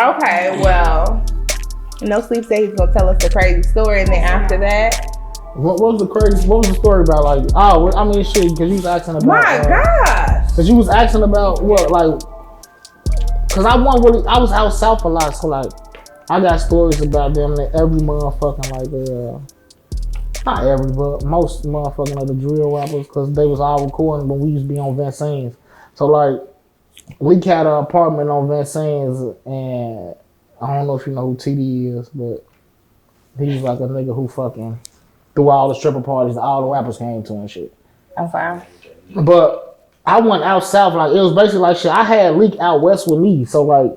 Okay, well, No Sleep said he's gonna tell us a crazy story, and then after that, what was the story about? Like, oh, I mean, shit, because you was asking about. My gosh. Because you was asking about what, like, because I was out south a lot, so like, I got stories about them that every motherfucking like, not every, but most motherfucking other drill rappers, because they was all recording when we used to be on Vincennes. So like, we had an apartment on Vincennes, and I don't know if you know who TD is, but he's like a nigga who fucking threw all the stripper parties all the rappers came to and shit. Okay. But I went out south, like, it was basically like shit. I had Leak out west with me, so like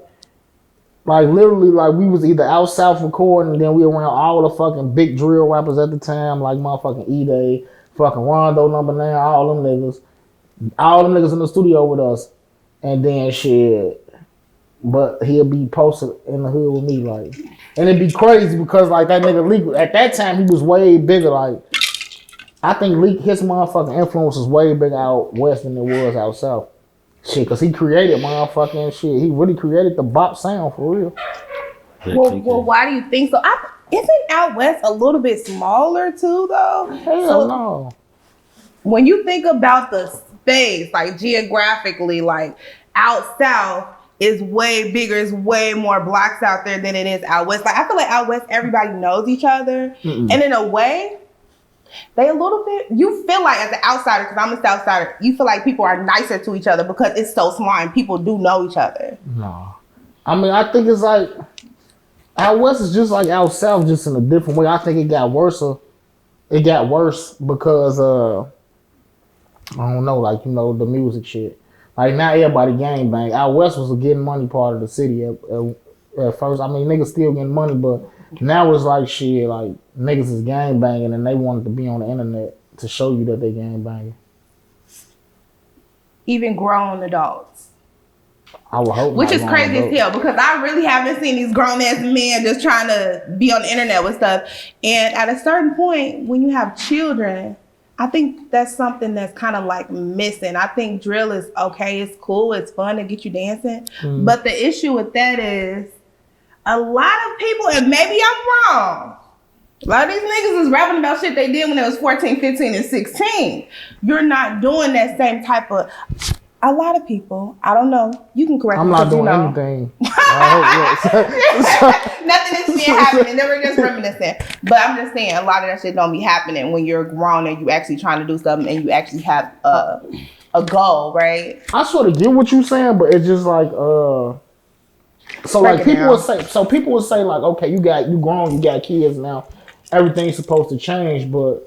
literally, like, we was either out south recording, and then we around all the fucking big drill rappers at the time, like motherfucking E-Day, fucking Rondo number 9, all them niggas in the studio with us, and then shit. But he'll be posted in the hood with me, like, and it'd be crazy because like that nigga Leak at that time he was way bigger. Like, I think Leak, his motherfucking influence was way bigger out west than it was out south. Shit, cause he created motherfucking shit. He really created the bop sound for real. Well, why do you think so? Isn't out west a little bit smaller too, though? Hell no. When you think about the space, like geographically, like out south is way bigger. It's way more blocks out there than it is out west. Like, I feel like out west, everybody knows each other. And in a way, they a little bit, you feel like as an outsider, because I'm a south sider, you feel like people are nicer to each other because it's so small and people do know each other. No. I mean, I think it's like, out west is just like out south, just in a different way. I think it got worse. It got worse because, I don't know, like, you know, the music shit. Like, now everybody gang bang. Out west was a getting money part of the city at first. I mean, niggas still getting money, but now it's like shit, like, niggas is gang banging and they wanted to be on the internet to show you that they gang banging. Even grown adults. I would hope. Which is crazy as hell, because I really haven't seen these grown ass men just trying to be on the internet with stuff. And at a certain point, when you have children, I think that's something that's kind of like missing. I think drill is okay, it's cool, it's fun to get you dancing. But the issue with that is a lot of people, and maybe I'm wrong, a lot of these niggas is rapping about shit they did when they was 14, 15, and 16. You're not doing that same type of... A lot of people, I don't know, you can correct me. I'm not doing anything. Nothing is being happening. They were just reminiscing. But I'm just saying, a lot of that shit don't be happening when you're grown and you actually trying to do something and you actually have a goal, right? I sort of get what you're saying, but it's just like, so like people would say like, okay, you grown, you got kids now, everything's supposed to change, but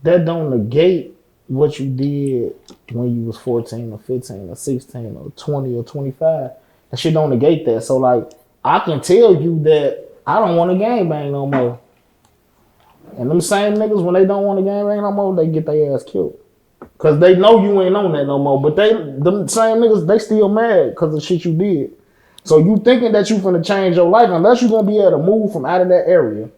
that don't negate what you did when you was 14 or 15 or 16 or 20 or 25. That shit don't negate that. So like, I can tell you that I don't want to gangbang no more. And them same niggas, when they don't want to gangbang no more, they get their ass killed. Cause they know you ain't on that no more. But them same niggas, they still mad cause of the shit you did. So you thinking that you finna change your life, unless you gonna be able to move from out of that area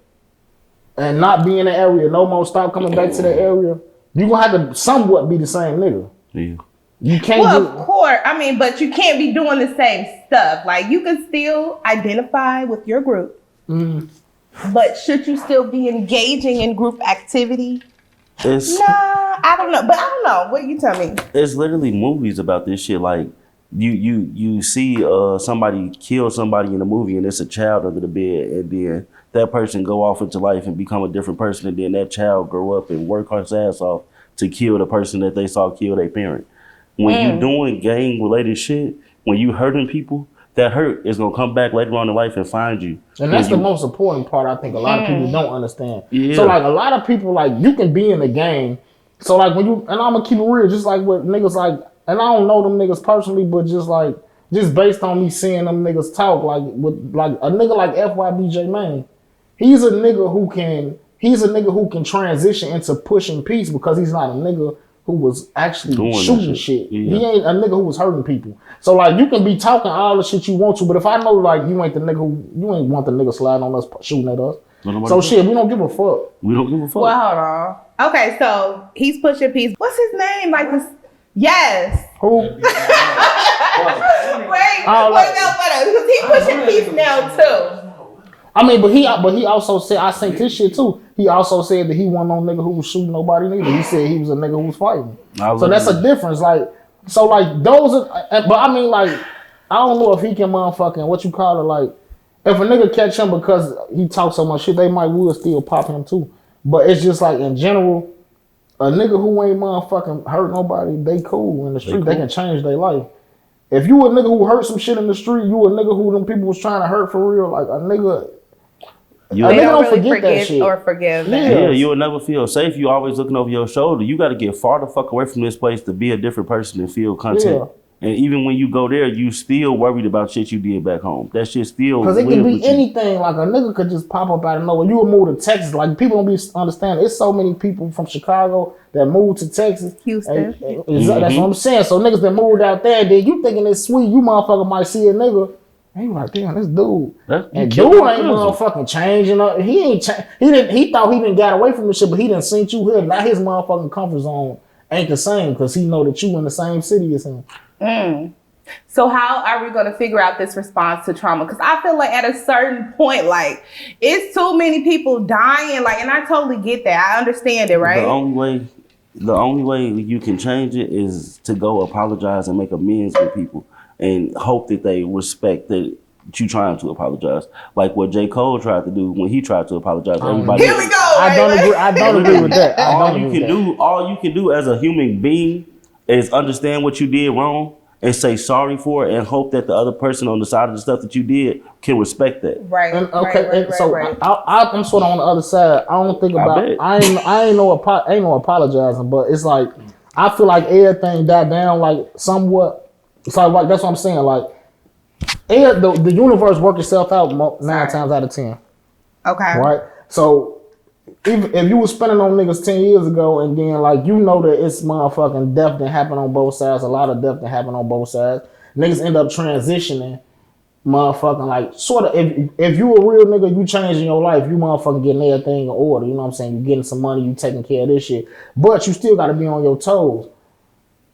and not be in the area no more, stop coming back to that area, you gonna have to somewhat be the same nigga. Yeah. You can't. Well, of course. I mean, but you can't be doing the same stuff. Like, you can still identify with your group, but should you still be engaging in group activity? Nah, I don't know. But I don't know. What you tell me? There's literally movies about this shit. Like, you see somebody kill somebody in a movie, and it's a child under the bed, and then that person go off into life and become a different person, and then that child grow up and work his ass off to kill the person that they saw kill their parent. When you doing gang related shit, when you hurting people, that hurt is gonna come back later on in life and find you. And that's the most important part. I think a lot of people don't understand. Yeah. So like, a lot of people, like, you can be in the game. So like, when you, and I'm gonna keep it real, just like with niggas like, and I don't know them niggas personally, but just based on me seeing them niggas talk, like with like a nigga like FYBJ Mane, he's a nigga who can transition into pushing peace because he's not a nigga who was actually doing shooting shit. Yeah. He ain't a nigga who was hurting people. So like, you can be talking all the shit you want to, but if I know like you ain't the nigga you ain't want the nigga sliding on us, shooting at us. So shit, we don't give a fuck. We don't give a fuck. Well, hold on. Okay, so he's pushing peace. What's his name? Like this? Yes. Who? Because he pushing peace now too. I mean, but he also said, I think this shit too. He also said that he wasn't no nigga who was shooting nobody neither. He said he was a nigga who was fighting. So that's a difference. Like, so like those are, but I mean like, I don't know if he can motherfucking, what you call it, like, if a nigga catch him because he talks so much shit, they might will still pop him too. But it's just like in general, a nigga who ain't motherfucking hurt nobody, they cool in the street. They can change their life. If you a nigga who hurt some shit in the street, you a nigga who them people was trying to hurt for real, like a nigga. They don't forget that shit. Or forgive that. Yeah, you will never feel safe. You always looking over your shoulder. You got to get far the fuck away from this place to be a different person and feel content. Yeah. And even when you go there, you still worried about shit you did back home. That shit still. Because it can be anything. Like a nigga could just pop up out of nowhere. You would move to Texas. Like people don't be understanding. There's so many people from Chicago that moved to Texas. Houston. That's what I'm saying. So niggas that moved out there, then you thinking it's sweet. You motherfucker might see a nigga. And you like, damn, this dude. And dude ain't motherfucking changing up. He ain't He thought he didn't got away from this shit, but he done seen you here. Now his motherfucking comfort zone ain't the same because he know that you in the same city as him. So how are we going to figure out this response to trauma? Because I feel like at a certain point, like, it's too many people dying. Like, and I totally get that. I understand it, right? The only way you can change it is to go apologize and make amends with people and hope that they respect that you trying to apologize. Like what J. Cole tried to do when he tried to apologize. Everybody. Here we go. I don't agree with that. All you can do as a human being is understand what you did wrong and say sorry for it and hope that the other person on the side of the stuff that you did can respect that. Right. And, okay. I'm sort of on the other side. I don't think about. I ain't no apologizing, but it's like I feel like everything died down like somewhat. It's like that's what I'm saying. Like the universe works itself out 9 times out of 10. Okay. Right. So. If you was spending on niggas 10 years ago and then like you know that it's motherfucking death that happened on both sides, a lot of death that happened on both sides, niggas end up transitioning, motherfucking like sort of if you a real nigga, you changing your life, you motherfucking getting everything in order, you know what I'm saying? You getting some money, you taking care of this shit, but you still gotta be on your toes.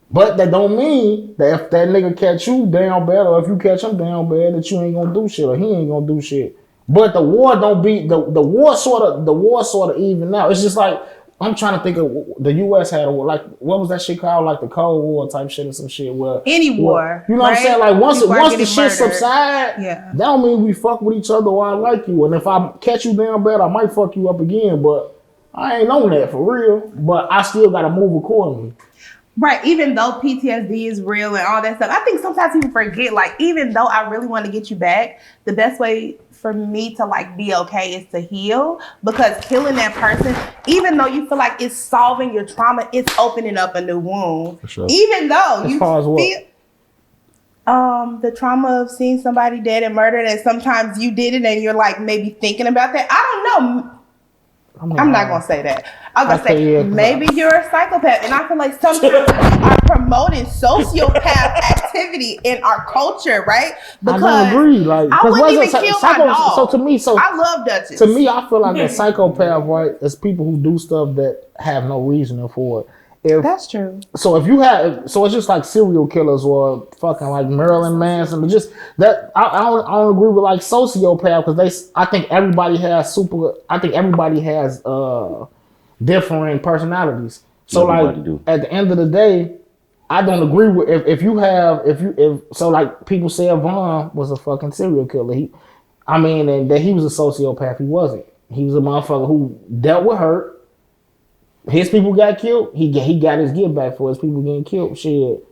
But that don't mean that if that nigga catch you down bad or if you catch him down bad that you ain't gonna do shit or he ain't gonna do shit. But the war don't be the war sort of even out. It's just like I'm trying to think of the U.S. had a war, like what was that shit called, like the Cold War type shit or some shit. Where any war, you know what I'm saying? Like once the shit subside, that don't mean we fuck with each other or I like you. And if I catch you down bad, I might fuck you up again. But I ain't on that for real. But I still gotta move accordingly. Right, even though PTSD is real and all that stuff, I think sometimes people forget, like, even though I really want to get you back, the best way for me to, like, be okay is to heal. Because killing that person, even though you feel like it's solving your trauma, it's opening up a new wound. For sure. Even though you feel... the trauma of seeing somebody dead and murdered, and sometimes you did it and you're, like, maybe thinking about that. I don't know. I'm not going to say that. I'm going to say maybe you're a psychopath. And I feel like sometimes we are promoting sociopath activity in our culture, right? Because I don't agree. Like, I wouldn't even kill my dog. So to me, I love Duchess. To me, I feel like a psychopath, right, is people who do stuff that have no reasoning for it. That's true. So if you have, so it's just like serial killers or fucking like Marilyn Manson, but just that I don't agree with like sociopath because I think everybody has differing personalities. So at the end of the day, I don't agree with if so like people said Vaughn was a fucking serial killer. And that he was a sociopath. He wasn't. He was a motherfucker who dealt with hurt. His people got killed. He got his get back for his people getting killed. Shit.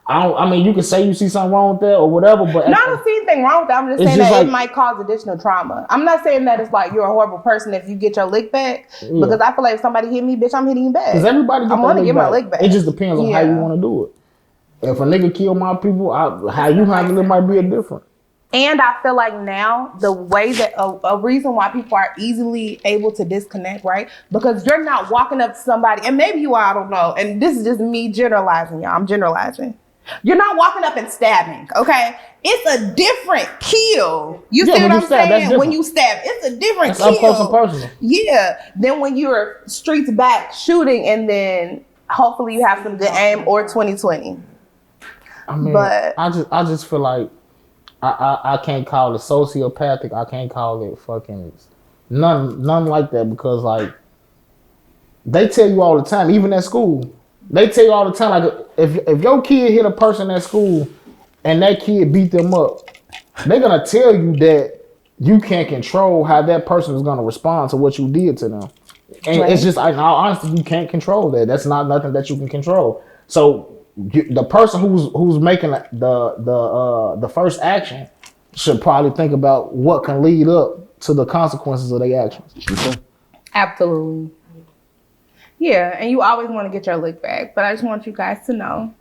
I mean, you can say you see something wrong with that or whatever, but... No, I don't see anything wrong with that. I'm just saying that like, it might cause additional trauma. I'm not saying that it's like you're a horrible person if you get your lick back, because I feel like if somebody hit me, bitch, I'm hitting you back. Because everybody I want to get my lick back. It just depends on how you want to do it. If a nigga kill my people, how you handle it might be different. And I feel like now the way that a reason why people are easily able to disconnect, right? Because you're not walking up to somebody, and maybe you are, I don't know. And this is just me generalizing, y'all. I'm generalizing. You're not walking up and stabbing, okay? It's a different kill. You see what I'm saying? When you stab, it's a different kill. Up close and personal. Yeah. Then when you're streets back shooting, and then hopefully you have some good aim or 20/20. I mean, But I just feel like I can't call it sociopathic. I can't call it fucking none like that because like they tell you all the time, even at school, they tell you all the time like if your kid hit a person at school and that kid beat them up, they're gonna tell you that you can't control how that person is gonna respond to what you did to them. And right. it's just, in all honesty, you can't control that. That's not nothing that you can control. So the person who's making the first action should probably think about what can lead up to the consequences of their actions. Absolutely. Yeah, and you always want to get your lick back, but I just want you guys to know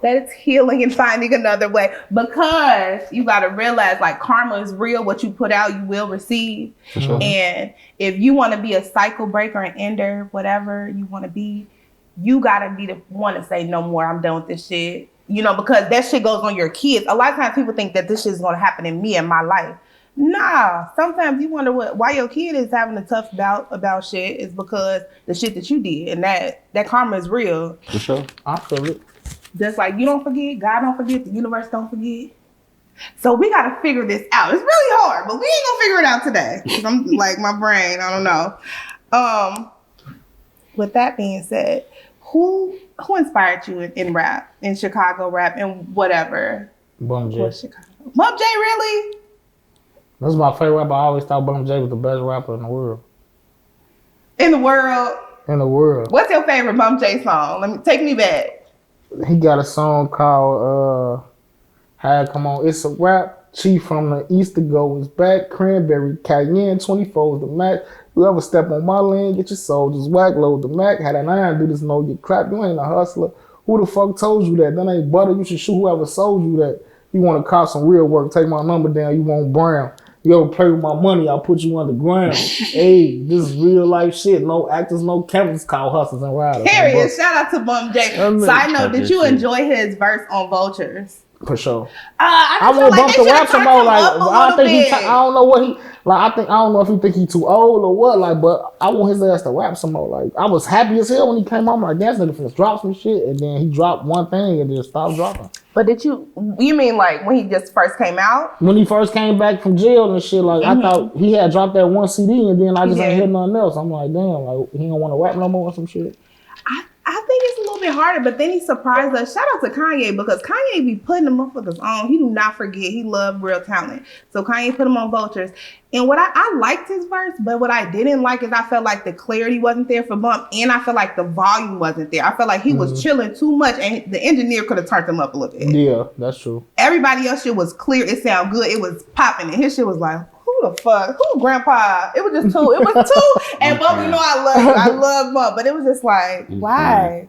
that it's healing and finding another way, because you got to realize like karma is real. What you put out, you will receive. Sure. And if you want to be a cycle breaker and ender, whatever you want to be, you got to be the one to say no more. I'm done with this shit. You know, because that shit goes on your kids. A lot of times people think that this shit is going to happen in me and my life. Nah, sometimes you wonder why your kid is having a tough bout about shit is because the shit that you did, and that karma is real. For sure. I feel it. Just like you don't forget, God don't forget, the universe don't forget. So we got to figure this out. It's really hard, but we ain't gonna figure it out today. 'Cause I'm like my brain, I don't know. With that being said, who inspired you in rap, in Chicago rap, and whatever? Bum J. Chicago. Bum J, really? That's my favorite rapper. I always thought Bum J was the best rapper in the world. In the world? In the world. What's your favorite Bum J song? Take me back. He got a song called Hi, Come On, It's a Rap. Chief from the East to go is back. Cranberry, Cayenne, 24 is the Mac. Whoever step on my lane, get your soldiers whack. Load the Mac. Had an iron, do this, no get clapped. You ain't a hustler. Who the fuck told you that? That ain't butter. You should shoot whoever sold you that. You want to cop some real work, take my number down, you want brown. You ever play with my money, I'll put you underground. Hey, this is real life shit. No actors, no cameras, called hustlers and riders. Period. Shout out to Bum J. Side note, did you enjoy his verse on Vultures? For sure. I want Bump to rap some more. Like I think I don't know what he like. I don't know if he think he too old or what. Like, but I want his ass to rap some more. Like, I was happy as hell when he came out. I'm like, that's nigga finna drop some shit, and then he dropped one thing and just stopped dropping. But you mean like when he just first came out? When he first came back from jail and shit, like I thought he had dropped that one CD, and then I just ain't heard nothing else. I'm like, damn, like he don't want to rap no more or some shit. I think it's a little bit harder, but then he surprised us. Shout out to Kanye, because Kanye be putting them motherfuckers on. He do not forget. He loved real talent. So Kanye put him on Vultures. And what I liked his verse, but what I didn't like is I felt like the clarity wasn't there for Bump, and I felt like the volume wasn't there. I felt like he was chilling too much, and the engineer could have turned him up a little bit. Yeah, that's true. Everybody else shit was clear. It sounded good. It was popping, and his shit was like, who the fuck? Who grandpa? It was just two. It was two. And Bump, you know I love you. I love Bump, but it was just like, why?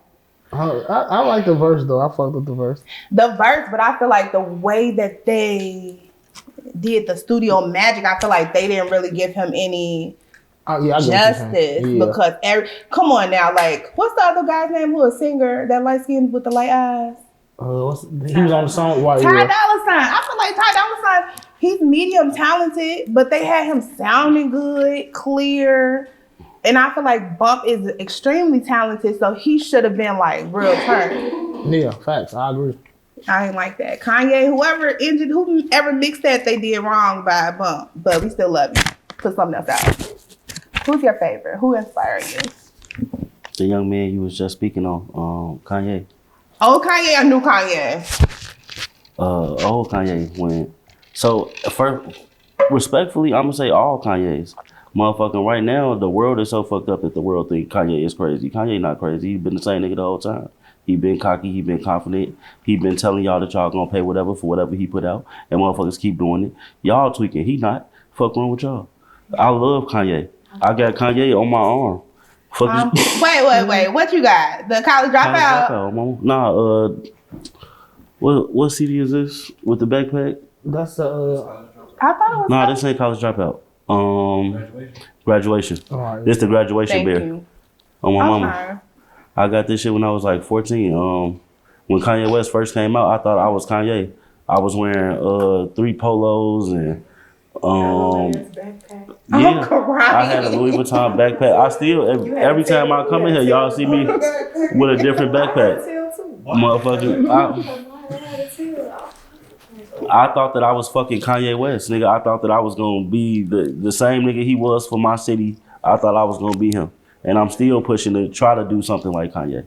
I like the verse though. I fucked with the verse. The verse, but I feel like the way that they did the studio magic, I feel like they didn't really give him any justice because come on now, like what's the other guy's name who a singer, that light skin with the light eyes? He was on the song. Ty Dolla $ign. I feel like Ty Dolla $ign, he's medium talented, but they had him sounding good, clear. And I feel like Bump is extremely talented, so he should have been like real turn. Yeah, facts. I agree. I ain't like that. Kanye, whoever mixed that, they did wrong by Bump. But we still love you. Put something else out. Who's your favorite? Who inspired you? The young man you was just speaking on, Kanye. Old Kanye or new Kanye? Old Kanye. So first, respectfully, I'm gonna say all Kanye's. Motherfucking right now, the world is so fucked up that the world think Kanye is crazy. Kanye not crazy. He been the same nigga the whole time. He been cocky. He been confident. He been telling y'all that y'all gonna pay whatever for whatever he put out, and motherfuckers keep doing it. Y'all tweaking. He not. Fuck wrong with y'all. I love Kanye. I got Kanye on my arm. Wait. What you got? The college dropout? Nah. What CD is this with the backpack? That's I thought it was. Nah, this ain't college dropout. Graduation. Right. This the graduation bear. You. On my mama. I got this shit when I was like 14. When Kanye West first came out, I thought I was Kanye. I was wearing 3 polos and I had a Louis Vuitton backpack. I still every time I come in here, y'all see me with a different backpack. Motherfucker. I thought that I was fucking Kanye West, nigga. I thought that I was gonna be the same nigga he was for my city. I thought I was gonna be him, and I'm still pushing to try to do something like Kanye.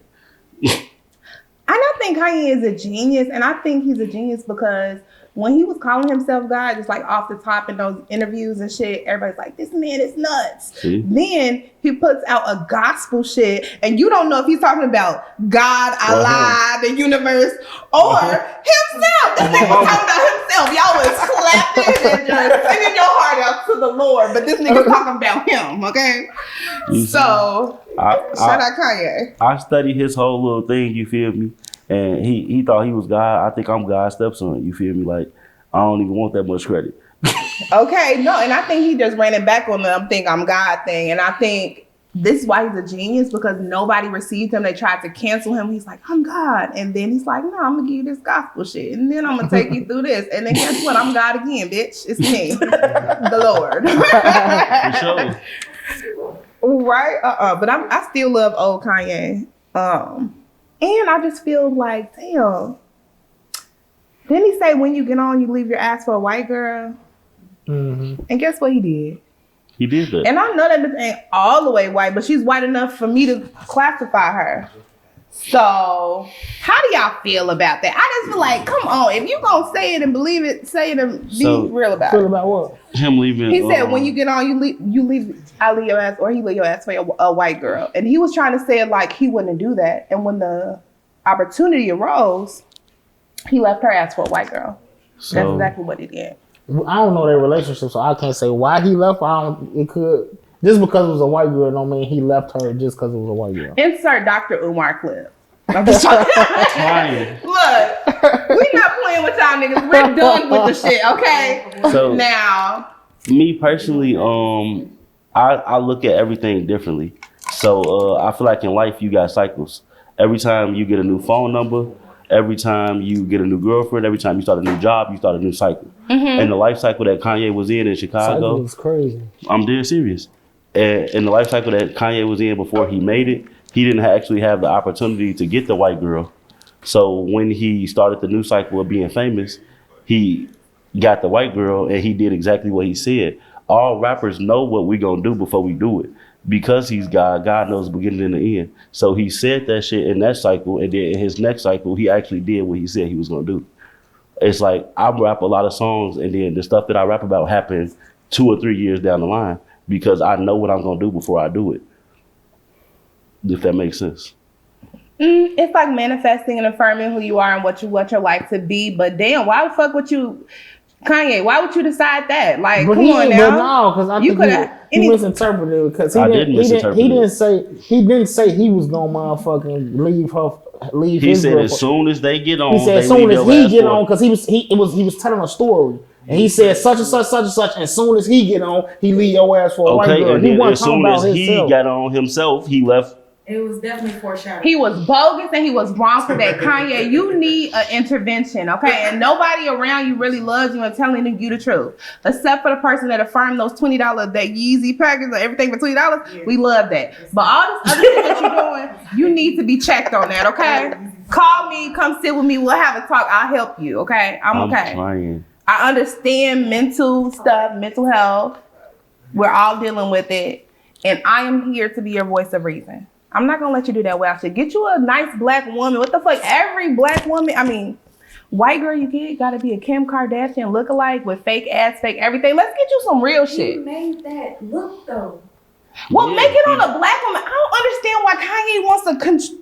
I think Kanye is a genius, and I think he's a genius because when he was calling himself God, just like off the top in those interviews and shit, everybody's like, this man is nuts. See? Then he puts out a gospel shit, and you don't know if he's talking about God, Allah, the universe, or himself. This nigga was talking about himself. Y'all was clapping and just singing your heart out to the Lord, but this nigga's talking about him, okay? So, shout out Kanye. I studied his whole little thing, you feel me? And he thought he was God. I think I'm God's stepson, you feel me? Like, I don't even want that much credit. Okay, no, and I think he just ran it back on the I'm God thing. And I think this is why he's a genius, because nobody received him. They tried to cancel him. He's like, I'm God. And then he's like, no, I'm going to give you this gospel shit. And then I'm going to take you through this. And then guess what? I'm God again, bitch. It's me, the Lord. For sure. Right? But I still love old Kanye. And I just feel like, damn. Didn't he say when you get on, you leave your ass for a white girl? Mm-hmm. And guess what he did? He did that. And I know that bitch ain't all the way white, but she's white enough for me to classify her. So, how do y'all feel about that? I just feel like, come on, if you gonna say it and believe it, say it and be real about it. Feel about what? Him leaving. He said, when you get on, you leave. I leave your ass, or he leave your ass for a white girl. And he was trying to say it like he wouldn't do that. And when the opportunity arose, he left her ass for a white girl. So, that's exactly what he did. I don't know their relationship, so I can't say why he left. It could. Just because it was a white girl don't mean he left her just because it was a white girl. Insert Dr. Umar clip. I'm just Look, we not playing with y'all niggas. We're done with the shit, okay? So now, me personally, I look at everything differently. So I feel like in life you got cycles. Every time you get a new phone number, every time you get a new girlfriend, every time you start a new job, you start a new cycle. Mm-hmm. And the life cycle that Kanye was in Chicago, is crazy. I'm dead serious. And the life cycle that Kanye was in before he made it, he didn't actually have the opportunity to get the white girl. So when he started the new cycle of being famous, he got the white girl and he did exactly what he said. All rappers know what we gonna do before we do it. Because he's God, God knows the beginning and the end. So he said that shit in that cycle, and then in his next cycle, he actually did what he said he was gonna do. It's like I rap a lot of songs, and then the stuff that I rap about happens 2 or 3 years down the line because I know what I'm gonna do before I do it. If that makes sense. It's like manifesting and affirming who you are and what you want your life to be. But damn, why the fuck would you, Kanye? Why would you decide that? Like, come on now. But no, because I think he misinterpreted it because he didn't say he was gonna motherfucking leave. He his said girl as soon as they get on, he said as soon as he get on, because he was telling a story. And he said such and such, and as soon as he get on, he leave your ass for a white girl. And then as soon as he got on himself, he left. It was definitely foreshadowing. He was bogus and he was wrong for that. Kanye, you need an intervention, okay? And nobody around you really loves you and telling you the truth. Except for the person that affirmed those $20, that Yeezy package or everything for $20. Yeah. We love that. But all this other shit that you're doing, you need to be checked on that, okay? Call me, come sit with me, we'll have a talk. I'll help you, okay? I'm okay. Trying. I understand mental stuff, mental health. We're all dealing with it. And I am here to be your voice of reason. I'm not going to let you do that wild shit. Get you a nice black woman. What the fuck? Every black woman, white girl you get, got to be a Kim Kardashian lookalike with fake ass, fake everything. Let's get you some real shit. You made that look, though. Well, make it on a black woman. I don't understand why Kanye wants to...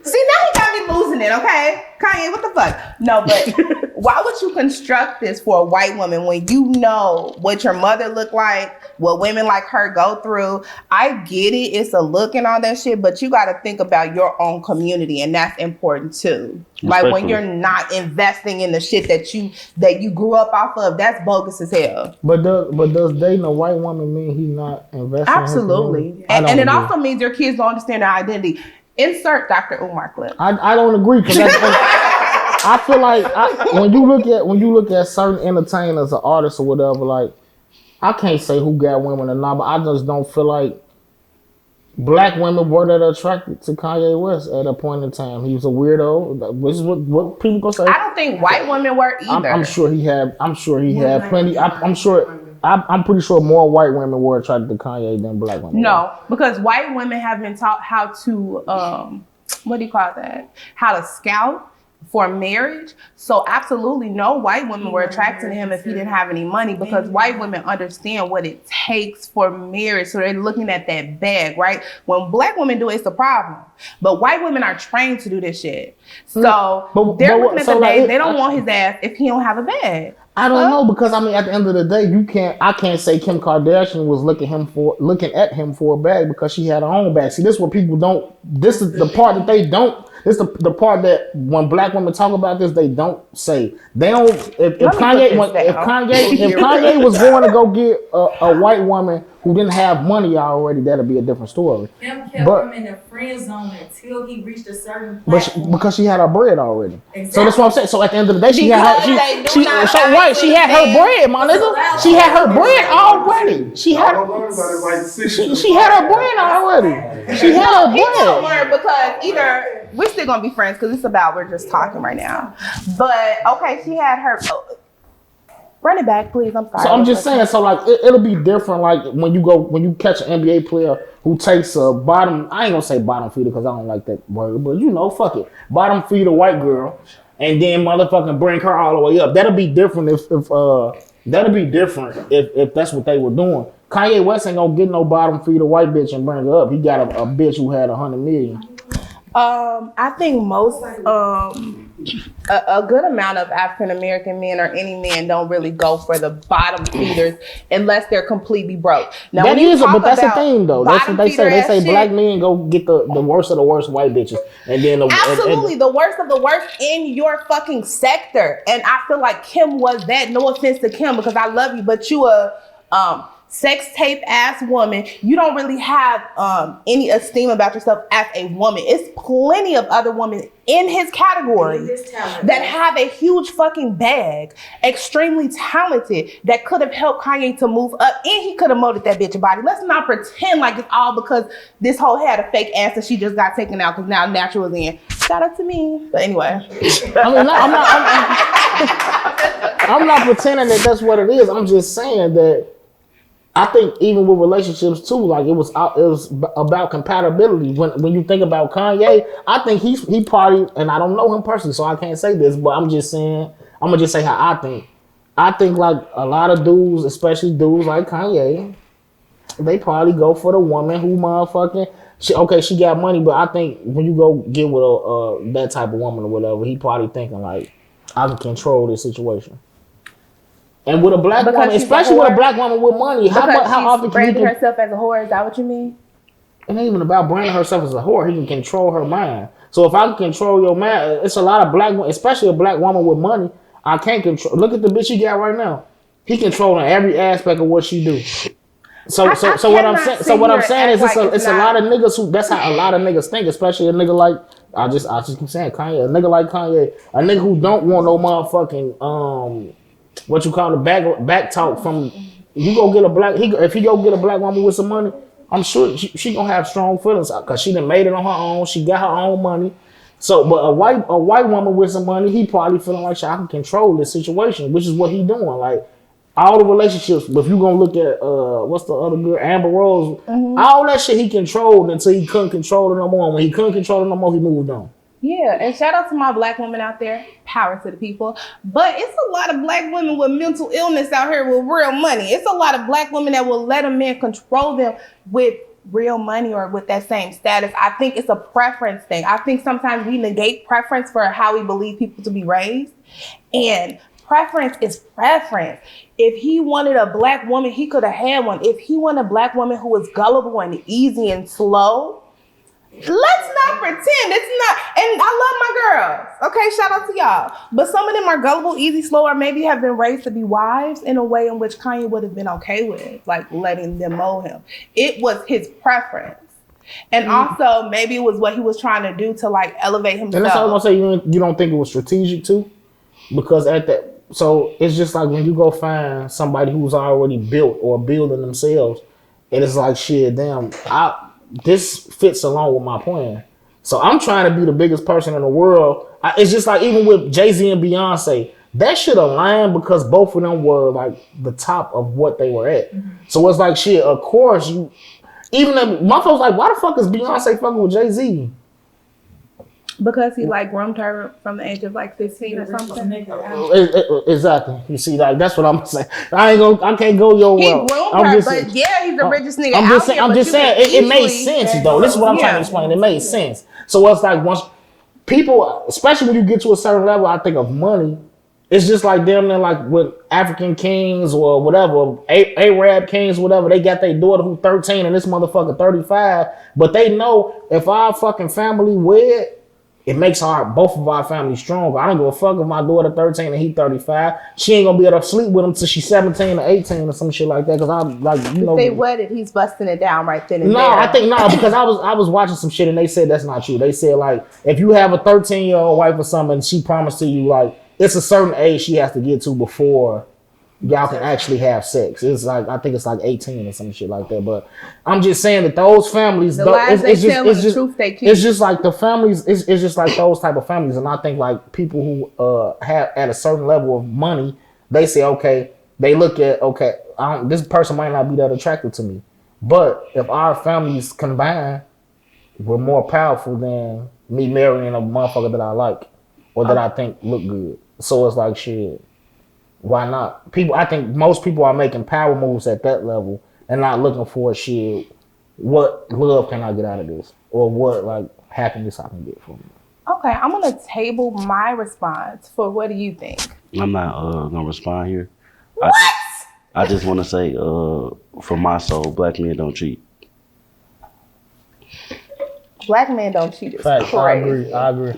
See, now he got me losing it, okay? Kanye, what the fuck? No, but why would you construct this for a white woman when you know what your mother looked like, what women like her go through? I get it. It's a look and all that shit, but you got to think about your own community, and that's important too. Like when you're not investing in the shit that you grew up off of, that's bogus as hell. But does dating a white woman mean he's not investing? Absolutely. And it also means your kids don't understand their identity. Insert Dr. Umar clip. I don't agree because I feel like when you look at certain entertainers or artists or whatever, like I can't say who got women or not, but I just don't feel like black women were that attracted to Kanye West at a point in time. He was a weirdo. Which is what people gonna say. I don't think white women were either. I'm sure he had plenty. I'm pretty sure more white women were attracted to Kanye than black women. No, because white women have been taught how to what do you call that? How to scout for marriage. So absolutely no white women were attracted to him if he didn't have any money, because white women understand what it takes for marriage. So they're looking at that bag, right? When black women do it, it's a problem. But white women are trained to do this shit. So they're looking at the bag. They don't want his ass if he don't have a bag. I don't know, because I mean, at the end of the day, I can't say Kim Kardashian was looking at him for a bag because she had her own bag. See, this is what people don't. This is the part that they don't. This is the part that when black women talk about this, they don't say. They don't. If Kanye was going to go get a white woman who didn't have money already, that'd be a different story. Kim kept him in the friend zone until he reached a certain platform. Because she had her bread already. Exactly. So that's what I'm saying. So at the end of the day, she had her bread, my nigga. She had her bread already. She had her bread already. She had her He don't bread. learn because either we're still gonna be friends because it's about we're just talking right now. But okay, she had her. Run it back, please. I'm sorry. So I'm just saying. So like, it'll be different. Like when you catch an NBA player who takes a bottom. I ain't gonna say bottom feeder because I don't like that word, but fuck it, bottom feeder white girl, and then motherfucking bring her all the way up. That'll be different if that's what they were doing. Kanye West ain't gonna get no bottom feeder white bitch and bring her up. He got a bitch who had 100 million. I think most a good amount of African American men or any men don't really go for the bottom feeders unless they're completely broke. Now, but that's the thing though. That's what they say. They say black men go get the worst of the worst white bitches, and then the worst of the worst in your fucking sector. And I feel like Kim was that. No offense to Kim, because I love you, but you a sex tape ass woman. You don't really have any esteem about yourself as a woman. It's plenty of other women in his category that have a huge fucking bag, extremely talented, that could have helped Kanye to move up, and he could have molded that bitch body. Let's not pretend like it's all because this hoe had a fake ass and she just got taken out because now natural is in. Shout out to me. But anyway. I'm not pretending that that's what it is. I'm just saying that I think even with relationships too, like it was about compatibility. When you think about Kanye, I think he probably, and I don't know him personally, so I can't say this, but I'm gonna just say how I think. I think like a lot of dudes, especially dudes like Kanye, they probably go for the woman who motherfucking she got money, but I think when you go get with that type of woman or whatever, he probably thinking like, I can control this situation. And with a black woman, especially with a black woman with money, how often can you brand herself as a whore? Is that what you mean? It ain't even about branding herself as a whore. He can control her mind. So if I can control your mind, it's a lot of black women, especially a black woman with money. I can't control. Look at the bitch he got right now. He controlling every aspect of what she do. So what I'm saying is it's a lot of niggas who, that's how a lot of niggas think, especially a nigga like I just keep saying Kanye, a nigga like Kanye, a nigga who don't want no motherfucking what you call the back talk from you go get a black if he go get a black woman with some money, I'm sure she gonna have strong feelings because she done made it on her own. She got her own money. So, but a white woman with some money, he probably feeling like I can control this situation, which is what he doing. Like all the relationships, if you gonna look at what's the other girl, Amber Rose, all that shit he controlled until he couldn't control it no more. And when he couldn't control it no more, he moved on. Yeah, and shout out to my black women out there. Power to the people. But it's a lot of black women with mental illness out here with real money. It's a lot of black women that will let a man control them with real money or with that same status. I think it's a preference thing. I think sometimes we negate preference for how we believe people to be raised. And preference is preference. If he wanted a black woman, he could have had one. If he wanted a black woman who was gullible and easy and slow, let's not pretend it's not. And I love my girls. Okay, shout out to y'all. But some of them are gullible, easy, slow, or maybe have been raised to be wives in a way in which Kanye would have been okay with, like letting them mold him. It was his preference. And also maybe it was what he was trying to do to like elevate himself. And that's all I'm gonna say. You don't think it was strategic too? Because so it's just like when you go find somebody who's already built or building themselves, and it's like shit, damn, this fits along with my plan. So I'm trying to be the biggest person in the world. It's just like even with Jay-Z and Beyonce, that should align because both of them were like the top of what they were at. So it's like shit. Of course, even my folks like, why the fuck is Beyonce fucking with Jay-Z? Because he like groomed her from the age of like 15 or something. Exactly. You see, like that's what I'm saying. I can't go your He well. groomed her, but yeah, he's the richest nigga I'm just saying. out I'm here, just saying. It made sense though. This is what I'm trying to explain. It made sense. So it's like once people, especially when you get to a certain level, I think of money. It's just like them there, like with African kings or whatever, Arab kings, whatever. They got their daughter who's 13 and this motherfucker 35. But they know if our fucking family wed, it makes both of our families stronger. I don't give a fuck if my daughter 13 and he 35. She ain't gonna be able to sleep with him till she's 17 or 18 or some shit like that. Cause I'm like, you know. If they wedded, he's busting it down right then and there. No, I think no, because I was watching some shit and they said that's not true. They said like if you have a 13-year-old wife or something, and she promised to you like it's a certain age she has to get to before y'all can actually have sex. It's like I think it's like 18 or some shit like that. But I'm just saying that those families, it's just like the families. It's just like those type of families, and I think like people who have at a certain level of money, they say okay, they look at okay, this person might not be that attractive to me, but if our families combine, we're more powerful than me marrying a motherfucker that I like or that I think look good. So it's like shit. Why not? I think most people are making power moves at that level and not looking for shit. What love can I get out of this, or what like happiness I can get from it? Okay, I'm gonna table my response for what do you think? I'm not gonna respond here. What? I just want to say, for my soul, black men don't cheat. Black men don't cheat. Is Facts, crazy. I agree.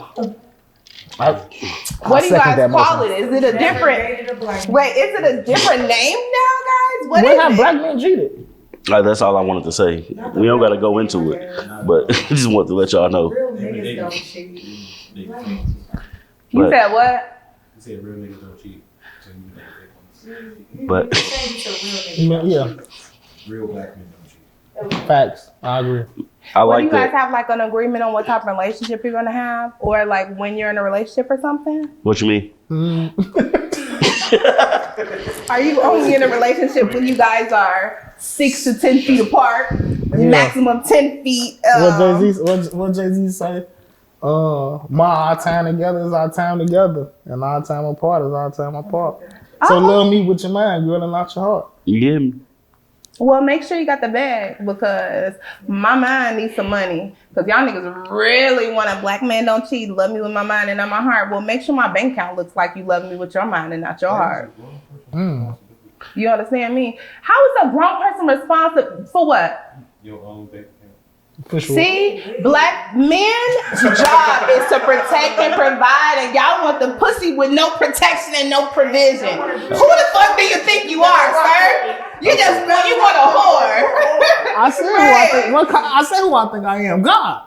What do you guys call it? Is it a different? Wait, is it a different name now, guys? What is it? Black men cheated? That's all I wanted to say. We don't got to go into it, but I just want to let y'all know. Real niggas don't cheat. You said what? You said real niggas don't cheat. So But Yeah, real black men don't cheat. facts. I agree. I Well, like you guys that. have like an agreement on what type of relationship you're gonna have, or like when you're in a relationship or something? What you mean? Are you only in a relationship when you guys are 6 to 10 feet apart, maximum 10 feet? What Jay-Z say? Our time together is our time together, and our time apart is our time apart. So love me with your mind, girl, and not your heart. You get me? Well, make sure you got the bag because my mind needs some money. Because y'all niggas really want a black man don't cheat, love me with my mind and not my heart. Well, make sure my bank account looks like you love me with your mind and not your heart. You understand me? How is a grown person responsible for what? Your own bank account. For sure. See, black men's job is to protect and provide, and y'all want the pussy with no protection and no provision. Who the fuck do you think you are, sir? You want a whore. I said who I think I am. God.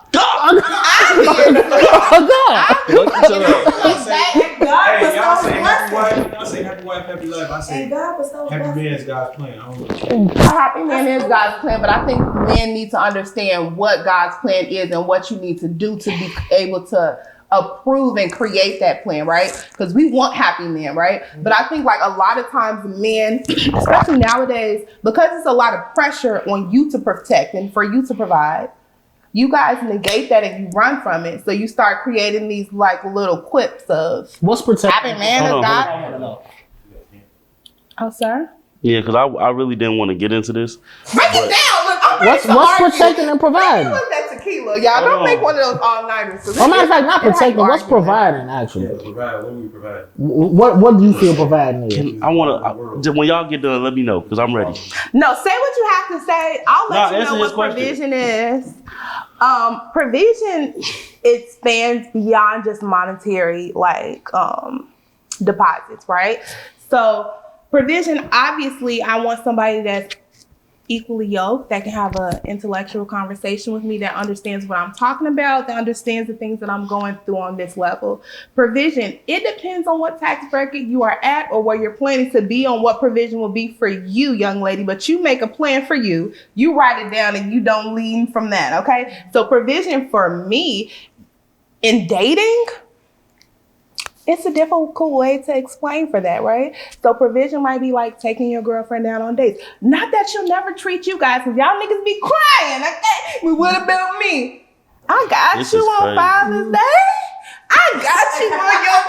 Hey, y'all say happy wife. Y'all say happy wife, happy life. I say happy man is God's plan. I don't know. A happy man is God's plan, but I think men need to understand what God's plan is and what you need to do to be able to approve and create that plan, right? Because we want happy men, right? But I think like a lot of times men, especially nowadays, because it's a lot of pressure on you to protect and for you to provide, you guys negate that and you run from it. So you start creating these like little quips of What's protecting? happy man is God. Oh, sir? Yeah, because I really didn't want to get into this. Break it down. Look, I'm ready to What's argue. protecting and providing? Look, that tequila. Y'all don't make one of those all-nighters. Well, matter of fact, not protecting. What's providing actually? Yeah, provide. What do we provide? What do you feel providing is? I want to, when y'all get done, let me know because I'm ready. No, say what you have to say. I'll let you answer know his what question. provision is. Provision, it spans beyond just monetary like deposits, right? So provision, obviously, I want somebody that's equally yoked, that can have an intellectual conversation with me, that understands what I'm talking about, that understands the things that I'm going through on this level. Provision, it depends on what tax bracket you are at or where you're planning to be on what provision will be for you, young lady. But you make a plan for you, you write it down, and you don't lean from that, okay? So provision for me in dating, it's a difficult way to explain for that, right? So provision might be like taking your girlfriend down on dates. Not that she'll never treat you guys, because y'all niggas be crying, okay? But what about me? I got This you is on crazy. Father's Day. I got you on your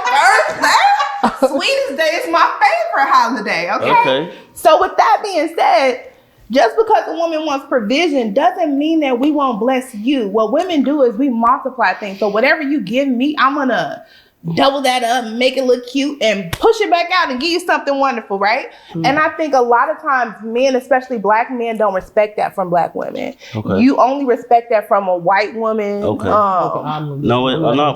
birthday. Sweetest Day is my favorite holiday, okay? So with that being said, just because a woman wants provision doesn't mean that we won't bless you. What women do is we multiply things. So whatever you give me, I'm gonna double that up, make it look cute, and push it back out and give you something wonderful, right? And I think a lot of times men, especially black men, don't respect that from black women. You only respect that from a white woman. No,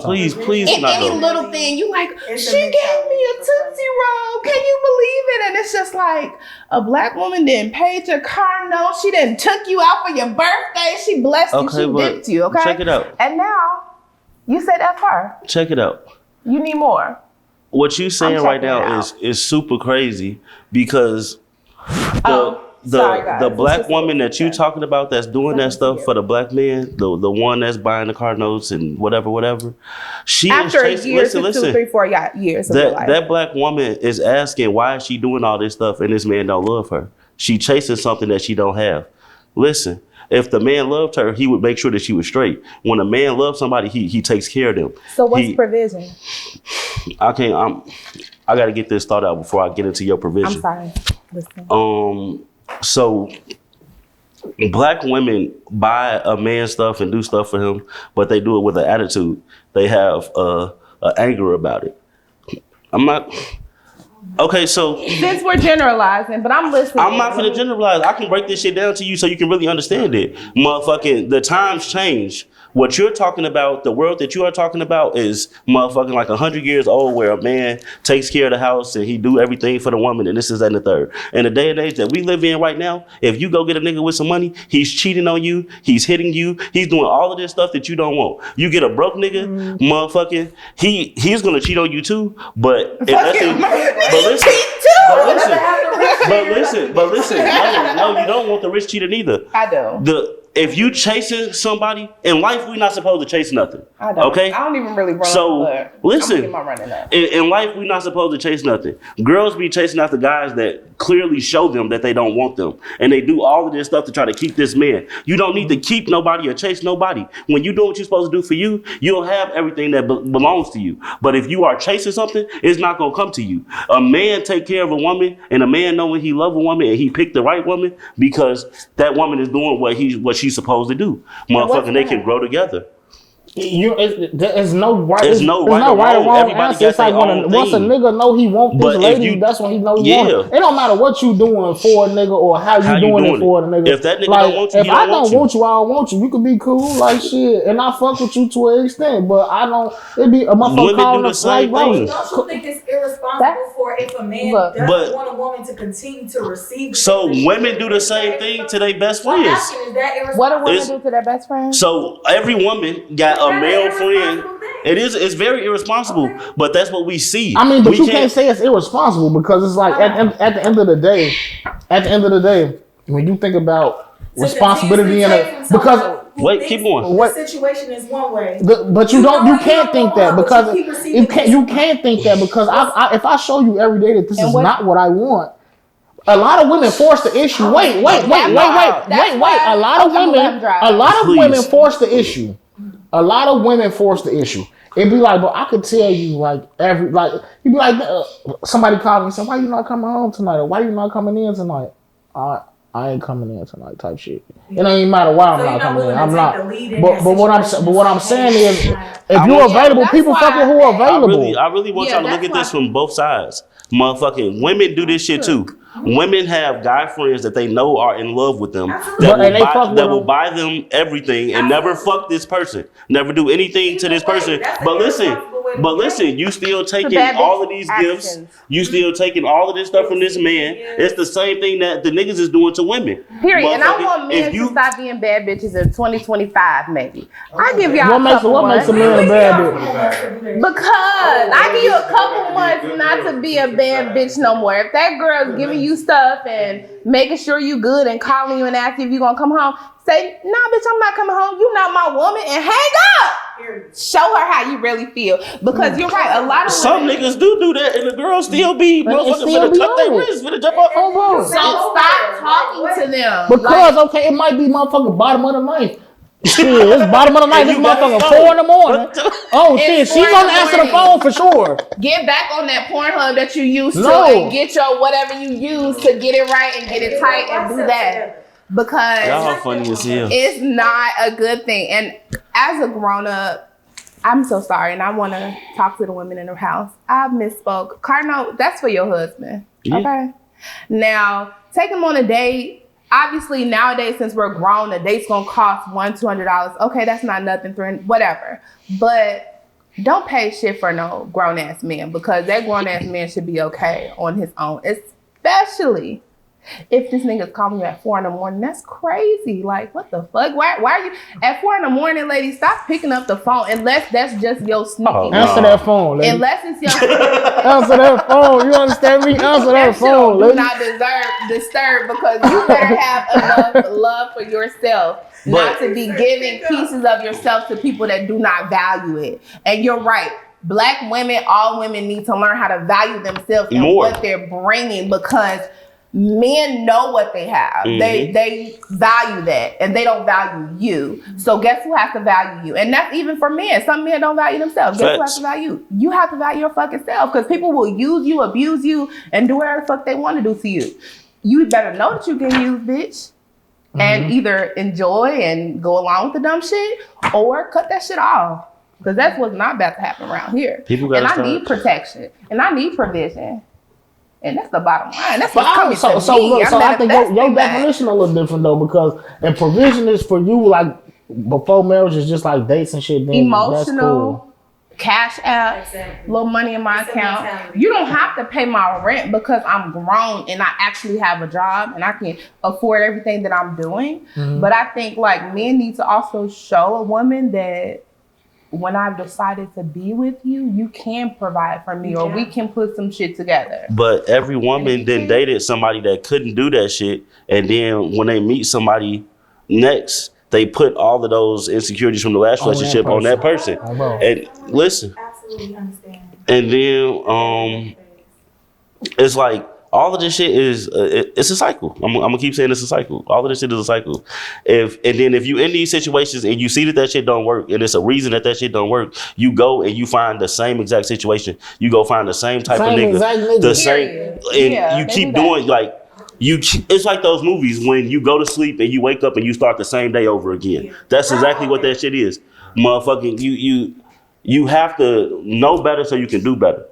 please in not any go. little thing, you like, she gave me a Tootsie Roll. Can you believe it? And it's just like, a black woman didn't pay your car note. She didn't took you out for your birthday. She blessed you. She dipped you, okay? Check it out. And now, you said that's her. Check it out. You need more. What you saying right now is super crazy, because the black woman that you talking about that's doing that stuff for the black man, the one that's buying the car notes and whatever, she after is a year, listen, 2, 3, 4 years of life. That black woman is asking, why is she doing all this stuff and this man don't love her? She chasing something that she don't have. Listen, if the man loved her, he would make sure that she was straight. When a man loves somebody, he takes care of them. So what's provision? I got to get this thought out before I get into your provision. I'm sorry. Listen. So black women buy a man stuff and do stuff for him, but they do it with an attitude. They have anger about it. I'm not. Okay, so since we're generalizing, but I'm listening. I'm not gonna generalize. I can break this shit down to you so you can really understand it. Motherfucking, the times change. What you're talking about, the world that you are talking about, is motherfucking like 100 years old, where a man takes care of the house and he do everything for the woman, and this is that and the third. In the day and age that we live in right now, if you go get a nigga with some money, he's cheating on you, he's hitting you, he's doing all of this stuff that you don't want. You get a broke nigga, motherfucking, he's gonna cheat on you too, but if that's it, but listen, no, you don't want the rich cheater neither. I do. If you chasing somebody in life, we're not supposed to chase nothing. I don't. Okay? I don't even really run. So listen, in in life, we're not supposed to chase nothing. Girls be chasing after guys that clearly show them that they don't want them, and they do all of this stuff to try to keep this man. You don't need to keep nobody or chase nobody. When you do what you're supposed to do for you, you'll have everything that belongs to you. But if you are chasing something, it's not gonna come to you. A man take care of a woman, and a man knowing he love a woman and he picked the right woman because that woman is doing what she's supposed to do. Motherfucking, they can grow together. There's no right. There's no right or wrong. Everybody answer. It's like once a nigga know he want this lady, that's when he know he want it. It don't matter what you doing for a nigga or how you doing it for a nigga. If that nigga don't want you, if I don't want you, I don't want you. You can be cool like shit, and I fuck with you to an extent, but I don't. It be a motherfucker calling us like, don't you think it's irresponsible for if a man doesn't want a woman to continue to receive? So women do the same thing to their best friends. What do women do to their best friends? So every woman got a male friend. It's very irresponsible, but that's what we see. I mean, but you can't say it's irresponsible, because it's like at the end of the day, when you think about responsibility keep going. The situation is one way, but you can't think that, because you can't think that because if I show you every day that this is not what I want. A lot of women force the issue. Wait. A lot of women force the issue. A lot of women force the issue. It'd be like, but I could tell you, you'd be like, somebody called me and said, why you not coming home tonight? Or why you not coming in tonight? I ain't coming in tonight, type shit. It don't even matter why I'm not coming in. I'm not. But what I'm saying is, if you're available, people fucking who are available. I really want y'all to look at this from both sides. Motherfucking women do this shit too. Women have guy friends that they know are in love with them, that will buy them everything and never fuck this person, never do anything to this person. But listen, But listen, you still taking all of these gifts. You still taking all of this stuff from this man. It's the same thing that the niggas is doing to women. Period. And I want men to stop being bad bitches in 2025, maybe. I give y'all what makes a man a bad bitch? Because I give you a couple months not to be a bad bitch no more. If that girl's giving you stuff and making sure you good and calling you and asking if you gonna come home, say, nah, bitch, I'm not coming home. You not my woman, and hang up. Show her how you really feel. Because you're right, a lot of some niggas do that, and the girls still be motherfuckers finna cut their wrists, finna jump up. So stop talking to them. Because okay, it might be motherfucking bottom of the night. Shit, it's bottom of the night. This motherfucker 4 in the morning. Oh shit, she's gonna answer the phone for sure. Get back on that Pornhub that you used to and get your whatever you use to get it right and get it tight and do that. Because y'all funny as hell. It's not a good thing. And as a grown up, I'm so sorry, and I want to talk to the women in the house. I misspoke. Cardinal, that's for your husband. Yeah. Okay. Now, take him on a date. Obviously, nowadays, since we're grown, a date's gonna cost $100-$200. Okay, that's not nothing for whatever. But don't pay shit for no grown ass man, because that grown ass man should be okay on his own, especially if this nigga's calling you at 4 in the morning. That's crazy. Like, what the fuck? Why are you at 4 in the morning, lady? Stop picking up the phone unless that's just your sneaky. Answer that phone, lady. Unless it's your answer that phone. You understand me? Answer that phone, lady. Do not disturb, because you better have enough love for yourself not to be giving pieces of yourself to people that do not value it. And you're right. Black women, all women need to learn how to value themselves and what they're bringing, because men know what they have. Mm-hmm. They value that, and they don't value you. So guess who has to value you? And that's even for men. Some men don't value themselves. Guess who has to value you? You have to value your fucking self, because people will use you, abuse you, and do whatever the fuck they want to do to you. You better know that you can use, bitch. Mm-hmm. And either enjoy and go along with the dumb shit, or cut that shit off. Because that's what's not about to happen around here. And I need protection. And I need provision. And that's the bottom line. That's what's coming to me. So I think your definition a little different though, because and provision is for you, like before marriage is just like dates and shit. Then emotional, that's cool. Cash out, little money in my account. You don't have to pay my rent because I'm grown and I actually have a job and I can afford everything that I'm doing. Mm-hmm. But I think like men need to also show a woman that when I've decided to be with you, you can provide for me, or we can put some shit together. But every woman then dated somebody that couldn't do that shit, and then when they meet somebody next, they put all of those insecurities from the last relationship on that person. And listen, absolutely understand. And then it's like all of this shit is it's a cycle. I'm gonna keep saying it's a cycle. All of this shit is a cycle. And then if you in these situations and you see that shit don't work, and it's a reason that shit don't work, you go and you find the same exact situation. You go find the same type of nigga, the same, and you keep doing like it's like those movies when you go to sleep and you wake up and you start the same day over again. That's exactly what that shit is, motherfucking. You have to know better so you can do better.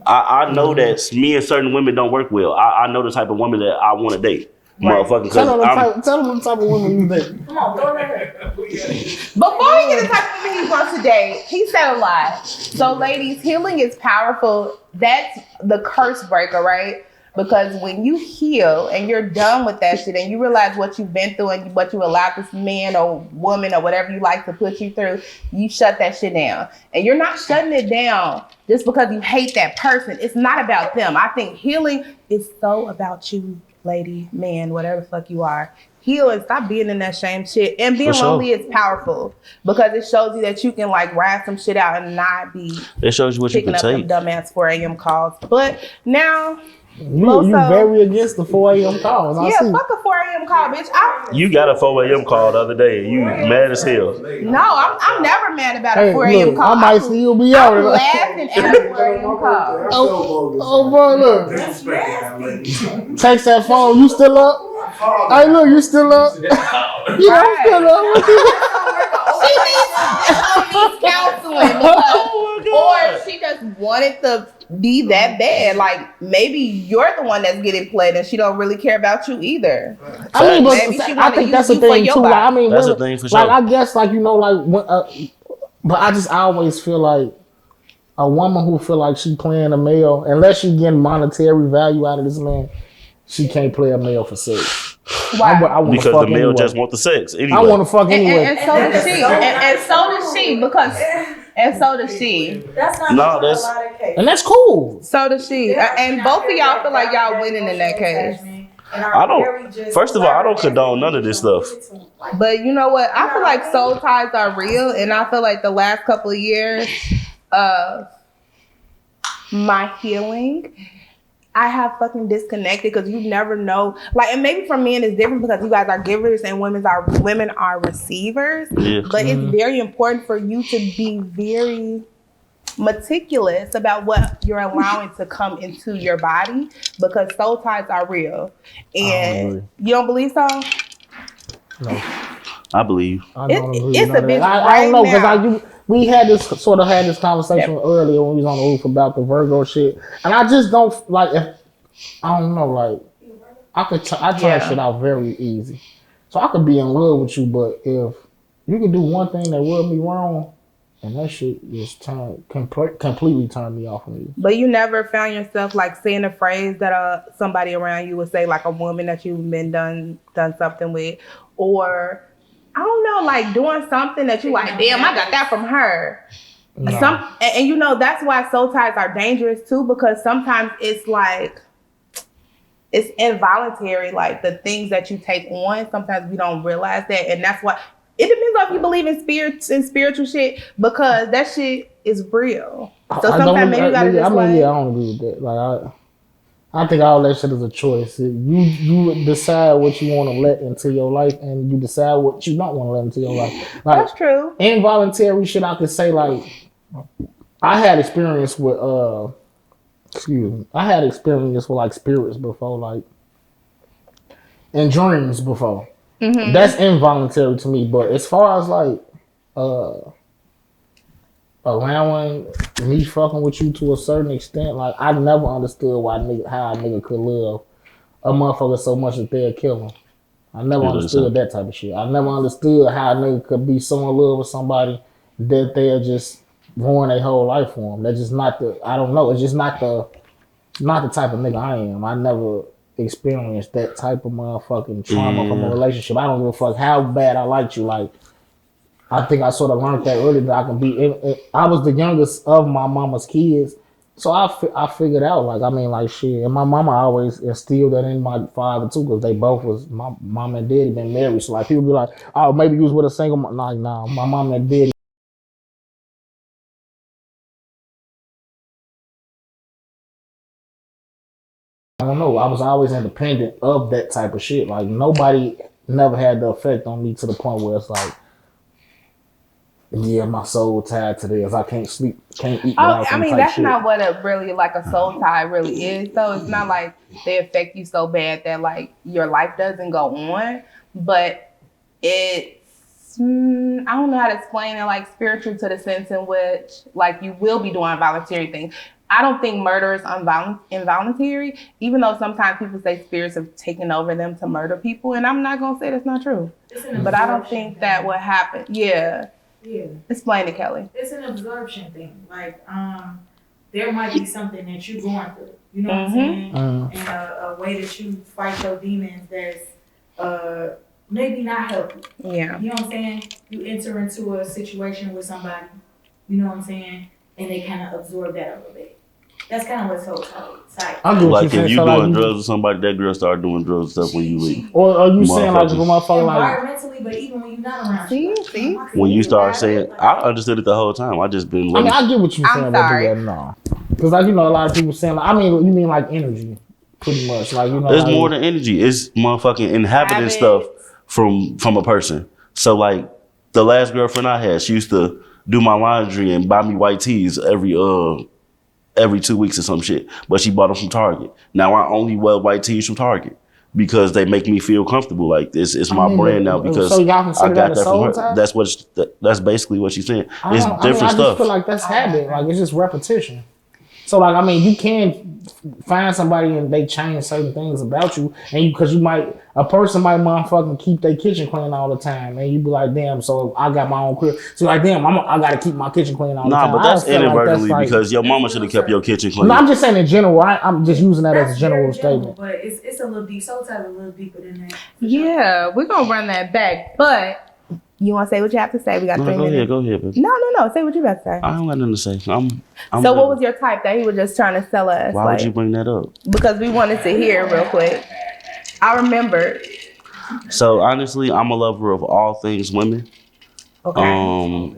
I know that me and certain women don't work well. I know the type of woman that I want to date. Right. Motherfucking. Tell them the type of women you date. Come on, go ahead. Before we get the type of women he wants to date, he said a lot. So ladies, healing is powerful. That's the curse breaker, right? Because when you heal and you're done with that shit and you realize what you've been through and what you allowed this man or woman or whatever you like to put you through, you shut that shit down. And you're not shutting it down just because you hate that person. It's not about them. I think healing is so about you, lady, man, whatever the fuck you are. Heal and stop being in that shame shit. And being lonely is powerful because it shows you that you can like ride some shit out and not be it shows you what you can take. Dumbass 4 a.m. calls. But now you very against the 4 a.m. calls. Fuck a 4 a.m. call, bitch. You got a 4 a.m. call the other day and you mad as hell. No, I'm never mad about a 4 a.m. call. I might still be out. I'm laughing at a 4 a.m. call. Oh, bro, look. Text that phone. You still up? Hey, look, you still up? Yeah, I'm still up. She needs counseling or she just wanted to be that bad. Like maybe you're the one that's getting played and she don't really care about you either. I mean, but I think that's the thing too. Like, I mean, that's the thing for sure. Like I guess, like you know, like when, but I always feel like A woman who feel like she playing a male, unless she getting monetary value out of this man, she can't play a male for sex. Why? Because the male anyway. Just want the sex anyway. I want to fuck anyway. And so does she. And so does she because. And so does she. That's not a lot of cases. And that's cool. So does she. And both of y'all feel like y'all winning in that case. I don't. First of all, I don't condone none of this stuff. But you know what? I feel like soul ties are real, and I feel like the last couple of years of my healing, I have fucking disconnected because you never know. Like, and maybe for men it's different because you guys are givers and women are receivers. Yeah. But it's very important for you to be very meticulous about what you're allowing to come into your body because soul ties are real. And you don't believe so? No. I believe. It's a bit. I don't know because we had this conversation earlier when we was on the roof about the Virgo shit, and I just don't like. I don't know, like I turn shit out very easy, so I could be in love with you, but if you can do one thing that rub me wrong, and that shit just completely turn me off of you. But you never found yourself like saying a phrase that somebody around you would say, like a woman that you've been done something with, or I don't know, like doing something that you like, damn, I got that from her. No. And you know, that's why soul ties are dangerous too, because sometimes it's like, it's involuntary, like the things that you take on, sometimes we don't realize that. And that's why, it depends on if you believe in spirits and spiritual shit, because that shit is real. So sometimes maybe you gotta just I don't agree with that. Like, I think all that shit is a choice. You decide what you want to let into your life, and you decide what you don't want to let into your life. Like, that's true. Involuntary shit, I could say, like, I had experience with like spirits before, like, and dreams before. Mm-hmm. That's involuntary to me. But as far as like allowing me fucking with you to a certain extent, like, I never understood how a nigga could love a motherfucker so much that they'll kill him. I never understood that type of shit. I never understood how a nigga could be so in love with somebody that they'll just ruin their whole life for them. That's just not I don't know. It's just not the type of nigga I am. I never experienced that type of motherfucking trauma from a relationship. I don't give a fuck how bad I liked you. Like, I think I sort of learned that early that I can be. I was the youngest of my mama's kids, so I figured out, like, I mean, like, shit. And my mama always instilled that in my father too, because they both was, my mom and daddy been married. So like, people be like, oh, maybe you was with a single mom. Like, nah, my mom and daddy. I don't know. I was always independent of that type of shit. Like, nobody never had the effect on me to the point where it's like, yeah, my soul tied to this. I can't sleep, can't eat. I mean, that's not what a really, like, a soul tie really is. So it's not like they affect you so bad that, like, your life doesn't go on. But it's, I don't know how to explain it, like, spiritual to the sense in which, like, you will be doing voluntary things. I don't think murder is involuntary, even though sometimes people say spirits have taken over them to murder people. And I'm not going to say that's not true. But I don't think that would happen. Yeah. Explain it, Kelly. It's an absorption thing. Like, there might be something that you're going through. You know what I'm saying? And a way that you fight your demons that's maybe not healthy. Yeah. You know what I'm saying? You enter into a situation with somebody, you know what I'm saying? And they kind of absorb that a little bit. That's kind of what's so tight. Like, if you doing drugs with somebody, that girl start doing drugs stuff when you leave. Or are you saying, like, if a motherfucker, like, environmentally, but even when you're not around. See? When you start saying, I understood it the whole time. I just been. I mean, I get what you're saying about that. No, because, like, you know, a lot of people saying, like, I mean, you mean like energy, pretty much. Like, you know, it's more than energy. It's motherfucking inhabiting stuff from a person. So, like, the last girlfriend I had, she used to do my laundry and buy me white tees every 2 weeks or some shit. But she bought them from Target. Now I only wear white tees from Target because they make me feel comfortable. Like, it's my brand now because so y'all I got that from her. Tie? That's basically what she's saying. It's different I just stuff. feel like that's habit. Like, it's just repetition. So like, I mean, you can find somebody and they change certain things about you, and because a person might motherfucking keep their kitchen clean all the time, and you be like, damn, so I got my own crib. So like, damn, I gotta keep my kitchen clean all the time. Nah, but that's inadvertently because your mama should have kept your kitchen clean. No, I'm just saying in general. I'm just using that as a general statement. But it's a little deep. Soul Ties a little deeper than that. Yeah, we're gonna run that back, but. You want to say what you have to say? We got 3 minutes. Go ahead, baby. No. Say what you about to say. I don't got nothing to say. I'm so what was your type that he was just trying to sell us? Why would you bring that up? Because we wanted to hear real quick. I remember. So honestly, I'm a lover of all things women. Okay.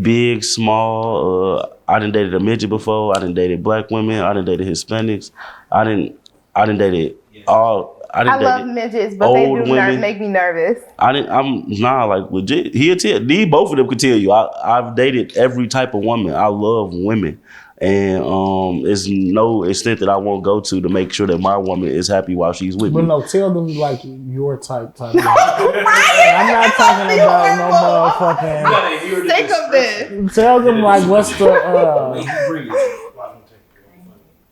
Big, small. I done dated a midget before. I done dated black women. I done dated Hispanics. I done dated all. I love midgets, but they do make me nervous. I'm like legit. He'll tell. Both of them could tell you. I've dated every type of woman. I love women, and it's no extent that I won't go to make sure that my woman is happy while she's with me. But no, tell them like your type. I'm not talking about no motherfucking. Think of this. Tell them like what's the.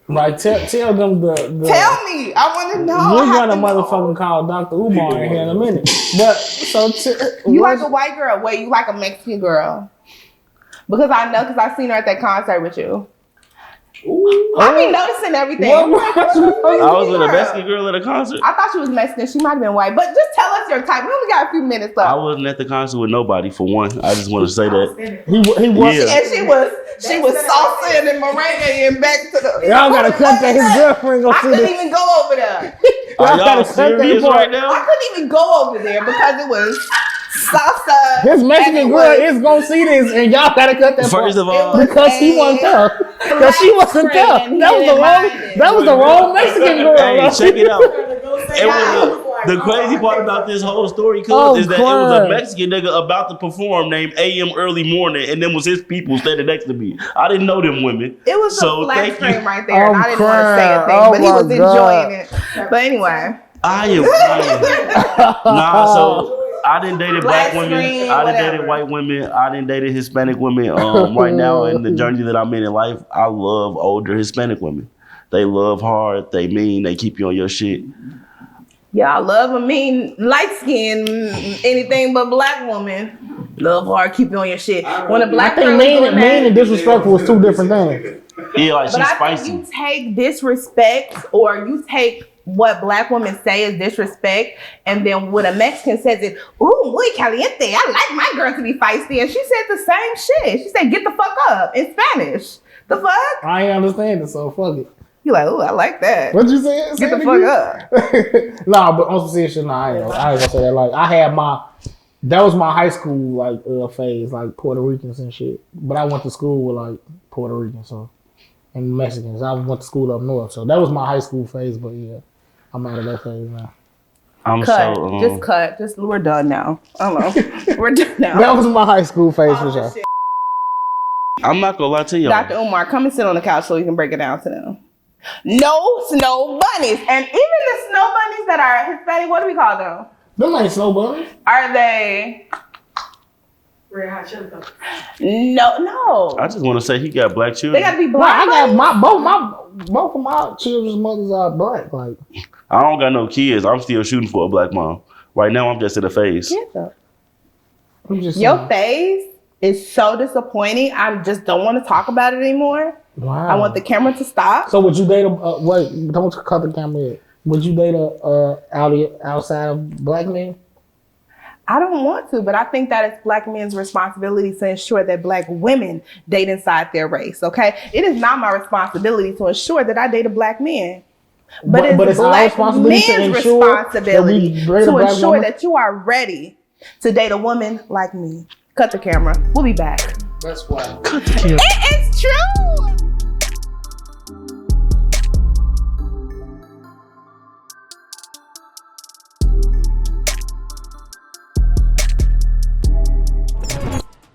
Like tell them the. Tell me, I want to know. We're gonna motherfucking call Dr. Umar in here in a minute. But so you like a white girl? Wait, you like a Mexican girl? Because I know, because I seen her at that concert with you. Ooh. I be noticing everything. I was with a Mexican girl at a concert. I thought she was Mexican. She might have been white, but just tell us your type. We only got a few minutes left. I wasn't at the concert with nobody for one. I just want to say that he was, yeah. And she was salsa and merengue and back to the. Y'all gotta cut that. His girlfriend gonna see this. I couldn't even go over there. Are y'all serious right now? I couldn't even go over there because it was salsa. His Mexican girl is gonna see this, and y'all gotta cut that. First of all, because he wasn't there. Because she wasn't there. That was the wrong Mexican girl. Hey, check it out. The crazy part about this whole story, is that it was a Mexican nigga about to perform named AM Early Morning, and then was his people standing next to me. I didn't know them women. It was a flat screen right there, and I didn't want to say a thing, but he was enjoying it. But anyway. I am Nah, so I didn't date black women. I didn't dated white women. I didn't dated Hispanic women. Right now in the journey that I'm in life, I love older Hispanic women. They love hard. They mean. They keep you on your shit. Yeah, I love a mean, light skin, anything but black woman. Love hard, keep you on your shit. When a black I think mean and disrespectful is two different things. Yeah, like but she's I spicy. think you take disrespect, or you take what black women say is disrespect, and then when a Mexican says it, ooh, muy caliente, I like my girl to be feisty, and she said the same shit. She said, get the fuck up, in Spanish. The fuck? I ain't understand it, so fuck it. You like, ooh, I like that. What'd you say? Get the fuck up. Nah, but on some serious shit, I ain't gonna say that. Like, I had that was my high school, like, phase, like, Puerto Ricans and shit. But I went to school with, like, Puerto Ricans, so, and Mexicans. I went to school up north, so that was my high school phase, but yeah, I'm out of that phase now. Just we're done now. I don't know. We're done now. That was my high school phase for sure. I'm not gonna lie to y'all. Dr. Umar, come and sit on the couch so we can break it down to them. No snow bunnies. And even the snow bunnies that are Hispanic, what do we call them? Them ain't snow bunnies. Are they? Red Hot Chili Peppers. No. I just want to say he got black children. They got to be black. I got both of my children's mothers are black. Like, I don't got no kids. I'm still shooting for a black mom. Right now, I'm just in the phase. Your phase is so disappointing. I just don't want to talk about it anymore. Wow. I want the camera to stop. So would you date wait, don't cut the camera yet. Would you date outside of black men? I don't want to, but I think that it's black men's responsibility to ensure that black women date inside their race, okay? It is not my responsibility to ensure that I date a black man. But it's black men's responsibility to ensure that you are ready to date a woman like me. Cut the camera. We'll be back. That's why. Cut the camera. It is true.